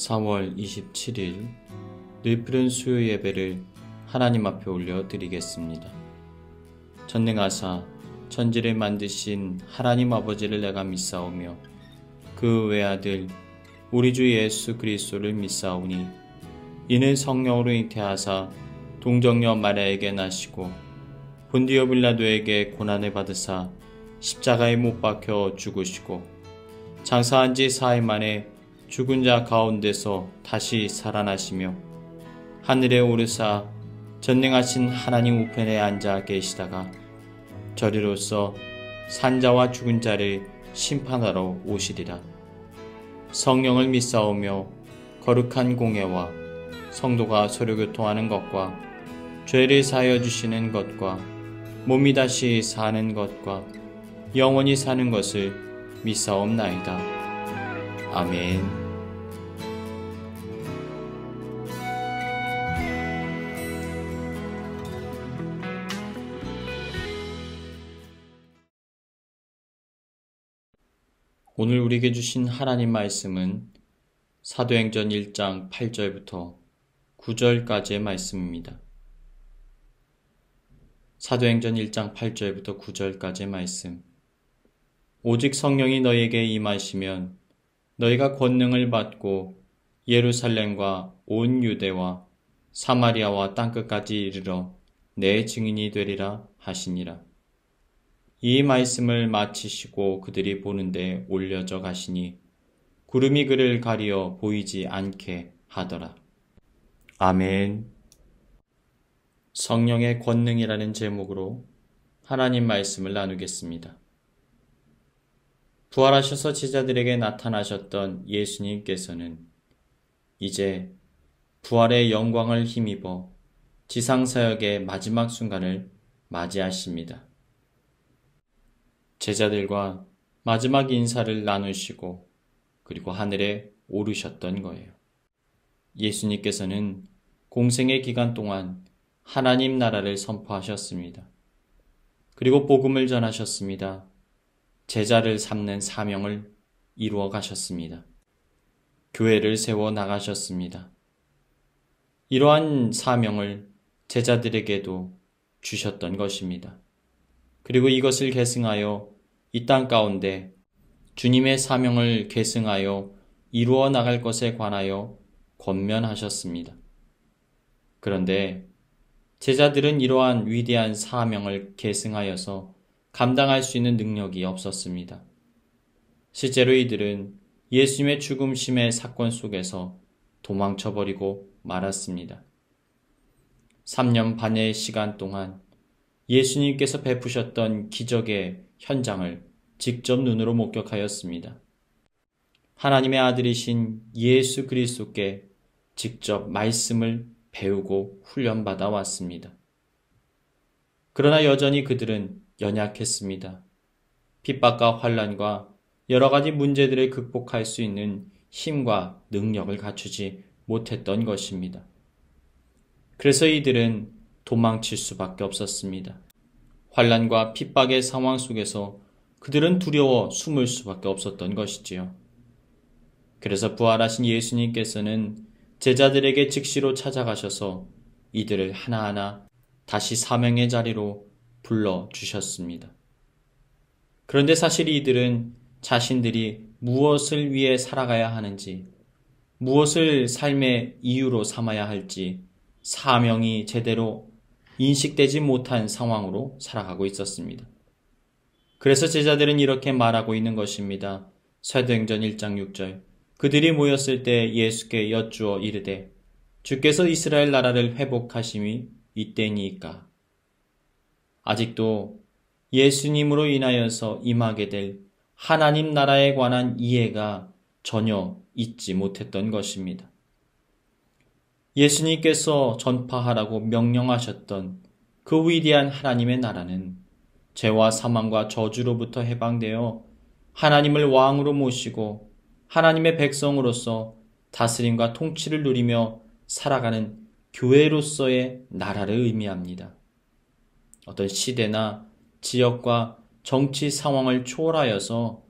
4월 27일 늘푸른 수요 예배를 하나님 앞에 올려드리겠습니다. 전능하사 천지를 만드신 하나님 아버지를 내가 믿사오며 그 외아들 우리 주 예수 그리스도를 믿사오니 이는 성령으로 잉태하사 동정녀 마리아에게 나시고 본디오 빌라도에게 고난을 받으사 십자가에 못 박혀 죽으시고 장사한 지 4일 만에 죽은 자 가운데서 다시 살아나시며 하늘에 오르사 전능하신 하나님 우편에 앉아 계시다가 저리로서 산자와 죽은 자를 심판하러 오시리라. 성령을 믿사오며 거룩한 공예와 성도가 서로 교통하는 것과 죄를 사하여 주시는 것과 몸이 다시 사는 것과 영원히 사는 것을 믿사옵나이다. 아멘. 오늘 우리에게 주신 하나님 말씀은 사도행전 1장 8절부터 9절까지의 말씀입니다. 사도행전 1장 8절부터 9절까지의 말씀. 오직 성령이 너희에게 임하시면 너희가 권능을 받고 예루살렘과 온 유대와 사마리아와 땅끝까지 이르러 내 증인이 되리라 하시니라. 이 말씀을 마치시고 그들이 보는데 올려져 가시니 구름이 그를 가리어 보이지 않게 하더라. 아멘. 성령의 권능이라는 제목으로 하나님 말씀을 나누겠습니다. 부활하셔서 제자들에게 나타나셨던 예수님께서는 이제 부활의 영광을 힘입어 지상사역의 마지막 순간을 맞이하십니다. 제자들과 마지막 인사를 나누시고 그리고 하늘에 오르셨던 거예요. 예수님께서는 공생의 기간 동안 하나님 나라를 선포하셨습니다. 그리고 복음을 전하셨습니다. 제자를 삼는 사명을 이루어 가셨습니다. 교회를 세워 나가셨습니다. 이러한 사명을 제자들에게도 주셨던 것입니다. 그리고 이것을 계승하여 이 땅 가운데 주님의 사명을 계승하여 이루어 나갈 것에 관하여 권면하셨습니다. 그런데 제자들은 이러한 위대한 사명을 계승하여서 감당할 수 있는 능력이 없었습니다. 실제로 이들은 예수님의 죽음심의 사건 속에서 도망쳐버리고 말았습니다. 3년 반의 시간 동안 예수님께서 베푸셨던 기적의 현장을 직접 눈으로 목격하였습니다. 하나님의 아들이신 예수 그리스도께 직접 말씀을 배우고 훈련받아 왔습니다. 그러나 여전히 그들은 연약했습니다. 핍박과 환난과 여러 가지 문제들을 극복할 수 있는 힘과 능력을 갖추지 못했던 것입니다. 그래서 이들은 도망칠 수밖에 없었습니다. 환난과 핍박의 상황 속에서 그들은 두려워 숨을 수밖에 없었던 것이지요. 그래서 부활하신 예수님께서는 제자들에게 즉시로 찾아가셔서 이들을 하나하나 다시 사명의 자리로 불러주셨습니다. 그런데 사실 이들은 자신들이 무엇을 위해 살아가야 하는지, 무엇을 삶의 이유로 삼아야 할지 사명이 제대로 인식되지 못한 상황으로 살아가고 있었습니다. 그래서 제자들은 이렇게 말하고 있는 것입니다. 사도행전 1장 6절. 그들이 모였을 때 예수께 여쭈어 이르되 주께서 이스라엘 나라를 회복하심이 이때니까. 아직도 예수님으로 인하여서 임하게 될 하나님 나라에 관한 이해가 전혀 있지 못했던 것입니다. 예수님께서 전파하라고 명령하셨던 그 위대한 하나님의 나라는 죄와 사망과 저주로부터 해방되어 하나님을 왕으로 모시고 하나님의 백성으로서 다스림과 통치를 누리며 살아가는 교회로서의 나라를 의미합니다. 어떤 시대나 지역과 정치 상황을 초월하여서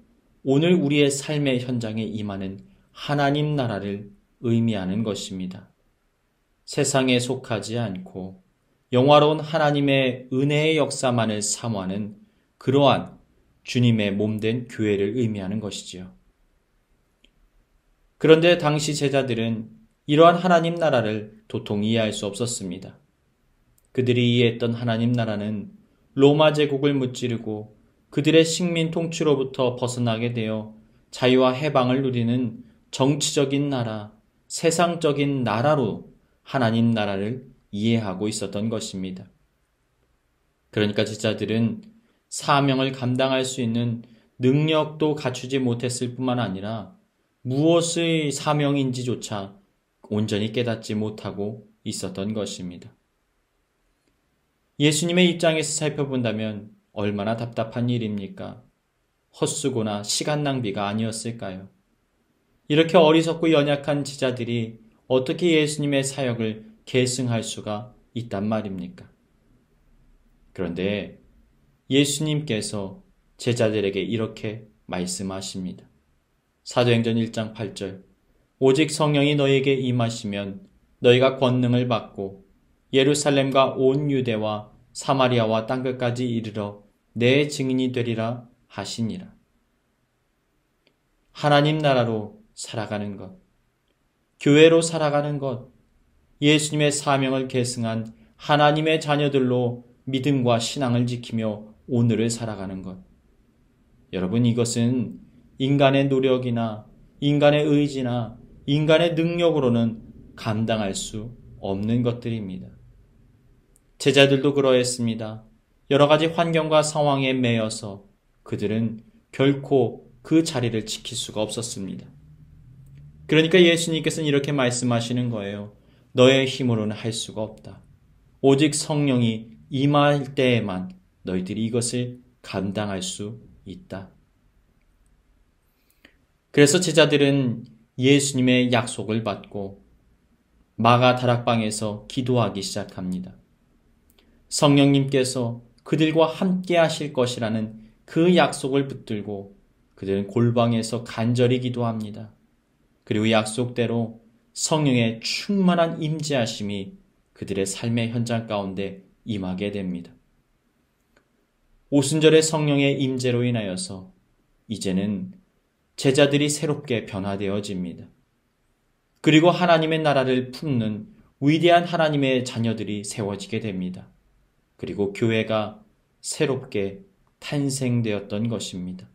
오늘 우리의 삶의 현장에 임하는 하나님 나라를 의미하는 것입니다. 세상에 속하지 않고 영화로운 하나님의 은혜의 역사만을 사모하는 그러한 주님의 몸된 교회를 의미하는 것이지요. 그런데 당시 제자들은 이러한 하나님 나라를 도통 이해할 수 없었습니다. 그들이 이해했던 하나님 나라는 로마 제국을 무찌르고 그들의 식민 통치로부터 벗어나게 되어 자유와 해방을 누리는 정치적인 나라, 세상적인 나라로 하나님 나라를 이해하고 있었던 것입니다. 그러니까 제자들은 사명을 감당할 수 있는 능력도 갖추지 못했을 뿐만 아니라 무엇의 사명인지조차 온전히 깨닫지 못하고 있었던 것입니다. 예수님의 입장에서 살펴본다면 얼마나 답답한 일입니까? 헛수고나 시간 낭비가 아니었을까요? 이렇게 어리석고 연약한 제자들이 어떻게 예수님의 사역을 계승할 수가 있단 말입니까? 그런데 예수님께서 제자들에게 이렇게 말씀하십니다. 사도행전 1장 8절 오직 성령이 너희에게 임하시면 너희가 권능을 받고 예루살렘과 온 유대와 사마리아와 땅끝까지 이르러 내 증인이 되리라 하시니라. 하나님 나라로 살아가는 것, 교회로 살아가는 것, 예수님의 사명을 계승한 하나님의 자녀들로 믿음과 신앙을 지키며 오늘을 살아가는 것. 여러분, 이것은 인간의 노력이나 인간의 의지나 인간의 능력으로는 감당할 수 없는 것들입니다. 제자들도 그러했습니다. 여러 가지 환경과 상황에 매여서 그들은 결코 그 자리를 지킬 수가 없었습니다. 그러니까 예수님께서는 이렇게 말씀하시는 거예요. 너의 힘으로는 할 수가 없다. 오직 성령이 임할 때에만 너희들이 이것을 감당할 수 있다. 그래서 제자들은 예수님의 약속을 받고 마가 다락방에서 기도하기 시작합니다. 성령님께서 그들과 함께 하실 것이라는 그 약속을 붙들고 그들은 골방에서 간절히 기도합니다. 그리고 약속대로 성령의 충만한 임재하심이 그들의 삶의 현장 가운데 임하게 됩니다. 오순절의 성령의 임재로 인하여서 이제는 제자들이 새롭게 변화되어집니다. 그리고 하나님의 나라를 품는 위대한 하나님의 자녀들이 세워지게 됩니다. 그리고 교회가 새롭게 탄생되었던 것입니다.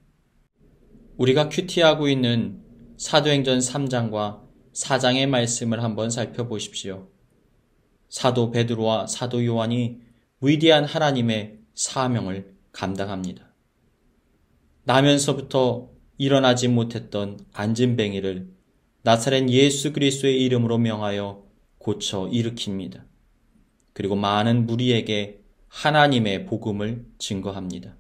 우리가 큐티하고 있는 사도행전 3장과 4장의 말씀을 한번 살펴보십시오. 사도 베드로와 사도 요한이 위대한 하나님의 사명을 감당합니다. 나면서부터 일어나지 못했던 안진뱅이를 나사렛 예수 그리스도의 이름으로 명하여 고쳐 일으킵니다. 그리고 많은 무리에게 하나님의 복음을 증거합니다.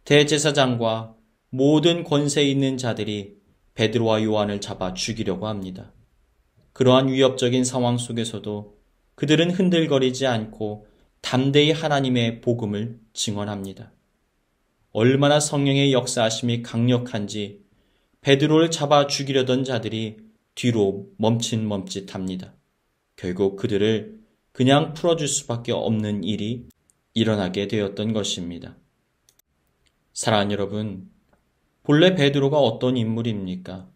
대제사장과 모든 권세 있는 자들이 베드로와 요한을 잡아 죽이려고 합니다. 그러한 위협적인 상황 속에서도 그들은 흔들거리지 않고 담대히 하나님의 복음을 증언합니다. 얼마나 성령의 역사하심이 강력한지 베드로를 잡아 죽이려던 자들이 뒤로 멈칫멈칫합니다. 결국 그들을 그냥 풀어줄 수밖에 없는 일이 일어나게 되었던 것입니다. 사랑하는 여러분, 본래 베드로가 어떤 인물입니까?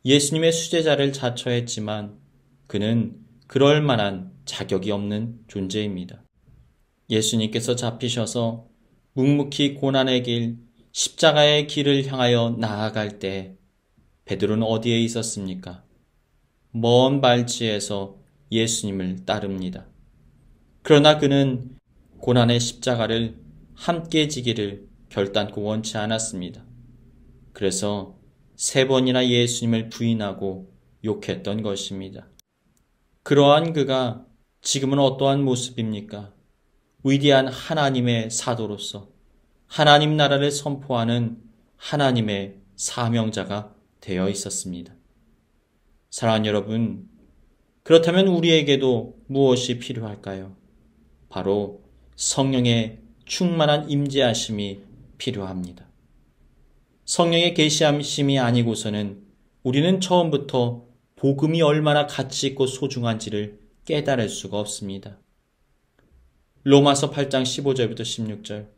예수님의 수제자를 자처했지만 그는 그럴 만한 자격이 없는 존재입니다. 예수님께서 잡히셔서 묵묵히 고난의 길, 십자가의 길을 향하여 나아갈 때 베드로는 어디에 있었습니까? 먼 발치에서 예수님을 따릅니다. 그러나 그는 고난의 십자가를 함께 지기를 결단코 원치 않았습니다. 그래서 3번이나 예수님을 부인하고 욕했던 것입니다. 그러한 그가 지금은 어떠한 모습입니까? 위대한 하나님의 사도로서 하나님 나라를 선포하는 하나님의 사명자가 되어 있었습니다. 사랑하는 여러분, 그렇다면 우리에게도 무엇이 필요할까요? 바로 성령의 충만한 임재하심이 필요합니다. 성령의 계시하심이 아니고서는 우리는 처음부터 복음이 얼마나 가치 있고 소중한지를 깨달을 수가 없습니다. 로마서 8장 15절부터 16절.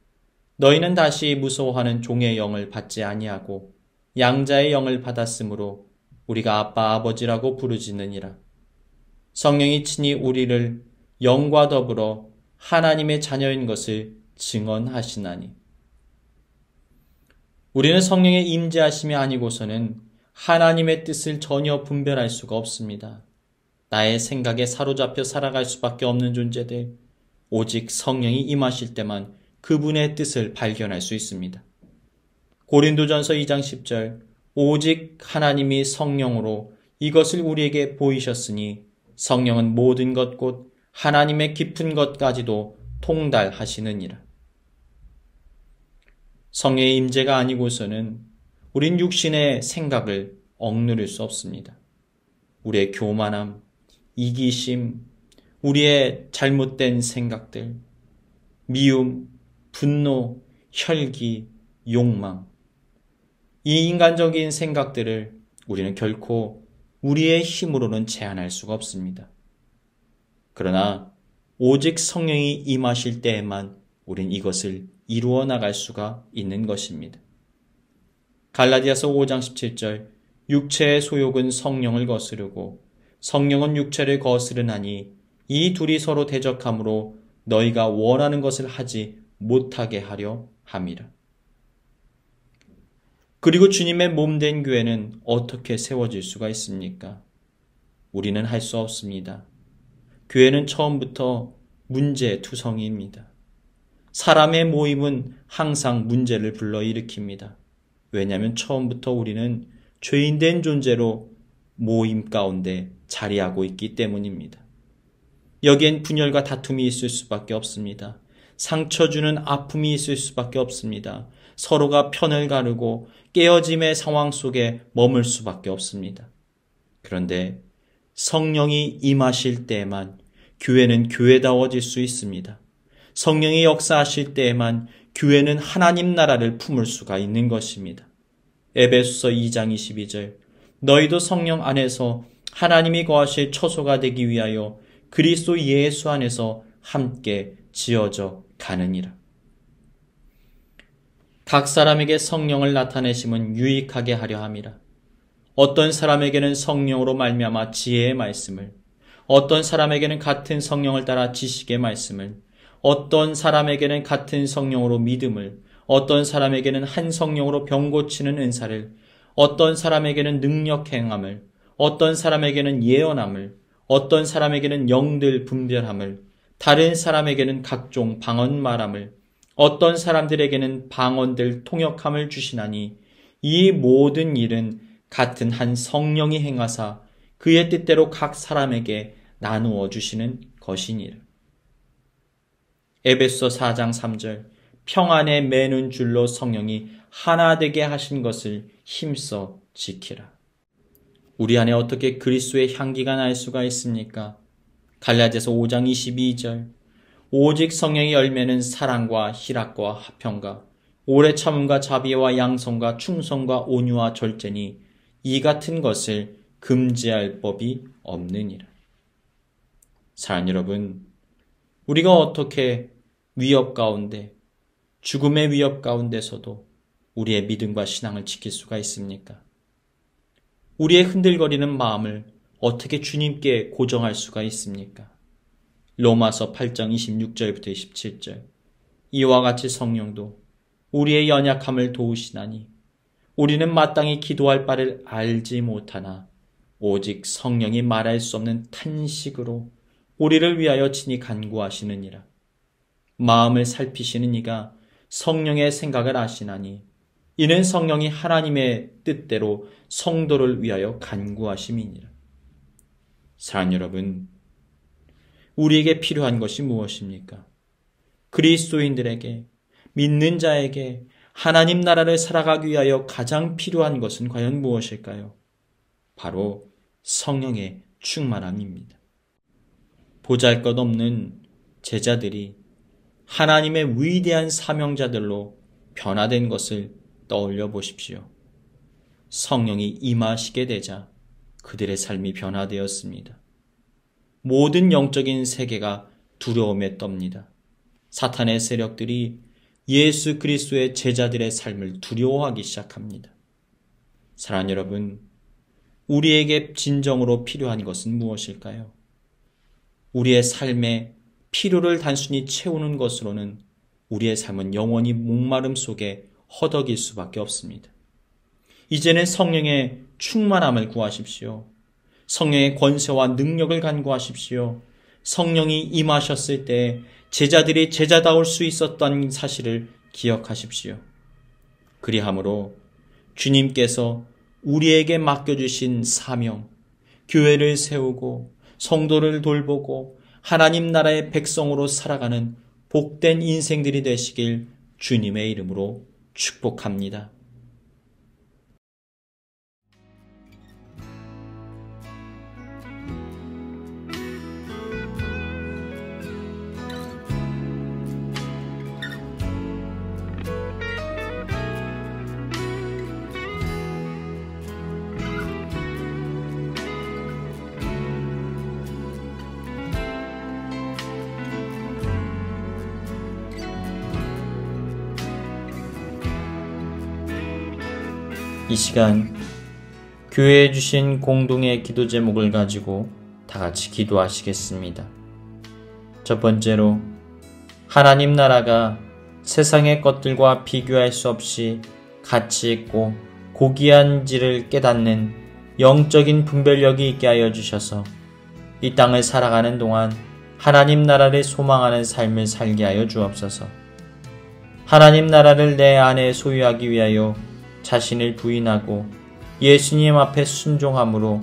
너희는 다시 무서워하는 종의 영을 받지 아니하고 양자의 영을 받았으므로 우리가 아빠 아버지라고 부르짖느니라. 성령이 친히 우리를 영과 더불어 하나님의 자녀인 것을 증언하시나니. 우리는 성령의 임재하심이 아니고서는 하나님의 뜻을 전혀 분별할 수가 없습니다. 나의 생각에 사로잡혀 살아갈 수밖에 없는 존재들, 오직 성령이 임하실 때만 그분의 뜻을 발견할 수 있습니다. 고린도전서 2장 10절. 오직 하나님이 성령으로 이것을 우리에게 보이셨으니 성령은 모든 것 곧 하나님의 깊은 것까지도 통달하시느니라. 성령의 임재가 아니고서는 우린 육신의 생각을 억누를 수 없습니다. 우리의 교만함, 이기심, 우리의 잘못된 생각들, 미움, 분노, 혈기, 욕망. 이 인간적인 생각들을 우리는 결코 우리의 힘으로는 제한할 수가 없습니다. 그러나 오직 성령이 임하실 때에만 우린 이것을 이루어 나갈 수가 있는 것입니다. 갈라디아서 5장 17절. 육체의 소욕은 성령을 거스르고 성령은 육체를 거스르나니 이 둘이 서로 대적함으로 너희가 원하는 것을 하지 못하게 하려 함이라. 그리고 주님의 몸된 교회는 어떻게 세워질 수가 있습니까? 우리는 할 수 없습니다. 교회는 처음부터 문제투성이입니다. 사람의 모임은 항상 문제를 불러일으킵니다. 왜냐하면 처음부터 우리는 죄인된 존재로 모임 가운데 자리하고 있기 때문입니다. 여기엔 분열과 다툼이 있을 수밖에 없습니다. 상처 주는 아픔이 있을 수밖에 없습니다. 서로가 편을 가르고 깨어짐의 상황 속에 머물 수밖에 없습니다. 그런데 성령이 임하실 때에만 교회는 교회다워질 수 있습니다. 성령이 역사하실 때에만 교회는 하나님 나라를 품을 수가 있는 것입니다. 에베소서 2장 22절. 너희도 성령 안에서 하나님이 거하실 처소가 되기 위하여 그리스도 예수 안에서 함께 지어져 가느니라. 각 사람에게 성령을 나타내심은 유익하게 하려 함이라. 어떤 사람에게는 성령으로 말미암아 지혜의 말씀을, 어떤 사람에게는 같은 성령을 따라 지식의 말씀을, 어떤 사람에게는 같은 성령으로 믿음을, 어떤 사람에게는 한 성령으로 병 고치는 은사를, 어떤 사람에게는 능력 행함을, 어떤 사람에게는 예언함을, 어떤 사람에게는 영들 분별함을, 다른 사람에게는 각종 방언 말함을, 어떤 사람들에게는 방언들 통역함을 주시나니 이 모든 일은 같은 한 성령이 행하사 그의 뜻대로 각 사람에게 나누어 주시는 것이니라. 에베소서 4장 3절. 평안에 매는 줄로 성령이 하나 되게 하신 것을 힘써 지키라. 우리 안에 어떻게 그리스도의 향기가 날 수가 있습니까? 갈라디아서 5장 22절. 오직 성령의 열매는 사랑과 희락과 화평과 오래 참음과 자비와 양성과 충성과 온유와 절제니 이 같은 것을 금지할 법이 없느니라. 사랑하는 여러분, 우리가 어떻게 위협 가운데, 죽음의 위협 가운데서도 우리의 믿음과 신앙을 지킬 수가 있습니까? 우리의 흔들거리는 마음을 어떻게 주님께 고정할 수가 있습니까? 로마서 8장 26절부터 27절. 이와 같이 성령도 우리의 연약함을 도우시나니 우리는 마땅히 기도할 바를 알지 못하나 오직 성령이 말할 수 없는 탄식으로 우리를 위하여 친히 간구하시느니라. 마음을 살피시는 이가 성령의 생각을 아시나니 이는 성령이 하나님의 뜻대로 성도를 위하여 간구하심이니라. 사랑하는 여러분, 우리에게 필요한 것이 무엇입니까? 그리스도인들에게, 믿는 자에게 하나님 나라를 살아가기 위하여 가장 필요한 것은 과연 무엇일까요? 바로 성령의 충만함입니다. 보잘것없는 제자들이 하나님의 위대한 사명자들로 변화된 것을 떠올려 보십시오. 성령이 임하시게 되자 그들의 삶이 변화되었습니다. 모든 영적인 세계가 두려움에 떱니다. 사탄의 세력들이 예수 그리스도의 제자들의 삶을 두려워하기 시작합니다. 사랑하는 여러분, 우리에게 진정으로 필요한 것은 무엇일까요? 우리의 삶의 필요를 단순히 채우는 것으로는 우리의 삶은 영원히 목마름 속에 허덕일 수밖에 없습니다. 이제는 성령의 충만함을 구하십시오. 성령의 권세와 능력을 간구하십시오. 성령이 임하셨을 때 제자들이 제자다울 수 있었던 사실을 기억하십시오. 그리함으로 주님께서 우리에게 맡겨주신 사명, 교회를 세우고 성도를 돌보고 하나님 나라의 백성으로 살아가는 복된 인생들이 되시길 주님의 이름으로 축복합니다. 이 시간 교회에 주신 공동의 기도 제목을 가지고 다 같이 기도하시겠습니다. 첫 번째로, 하나님 나라가 세상의 것들과 비교할 수 없이 가치 있고 고귀한지를 깨닫는 영적인 분별력이 있게 하여 주셔서 이 땅을 살아가는 동안 하나님 나라를 소망하는 삶을 살게 하여 주옵소서. 하나님 나라를 내 안에 소유하기 위하여 자신을 부인하고 예수님 앞에 순종함으로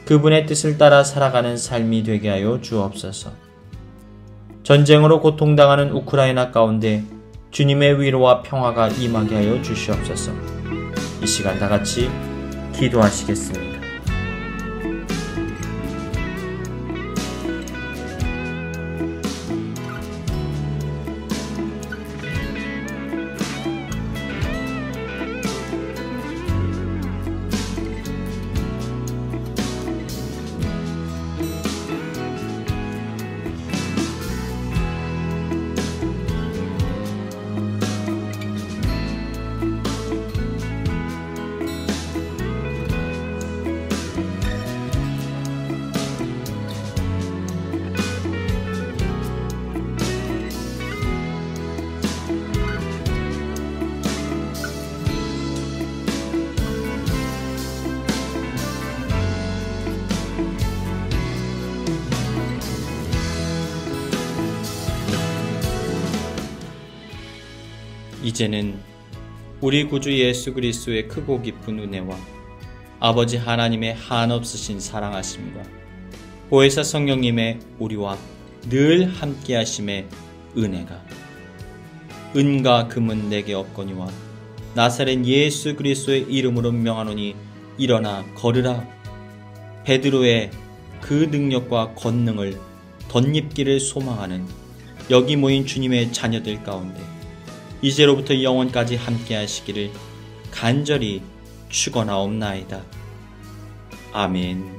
그분의 뜻을 따라 살아가는 삶이 되게 하여 주옵소서. 전쟁으로 고통당하는 우크라이나 가운데 주님의 위로와 평화가 임하게 하여 주시옵소서. 이 시간 다 같이 기도하시겠습니다. 이제는 우리 구주 예수 그리스도의 크고 깊은 은혜와 아버지 하나님의 한없으신 사랑하심과 보혜사 성령님의 우리와 늘 함께하심의 은혜가 은과 금은 내게 없거니와 나사렛 예수 그리스도의 이름으로 명하노니 일어나 걸으라. 베드로의 그 능력과 권능을 덧입기를 소망하는 여기 모인 주님의 자녀들 가운데 이제로부터 영원까지 함께 하시기를 간절히 축원하옵나이다. 아멘.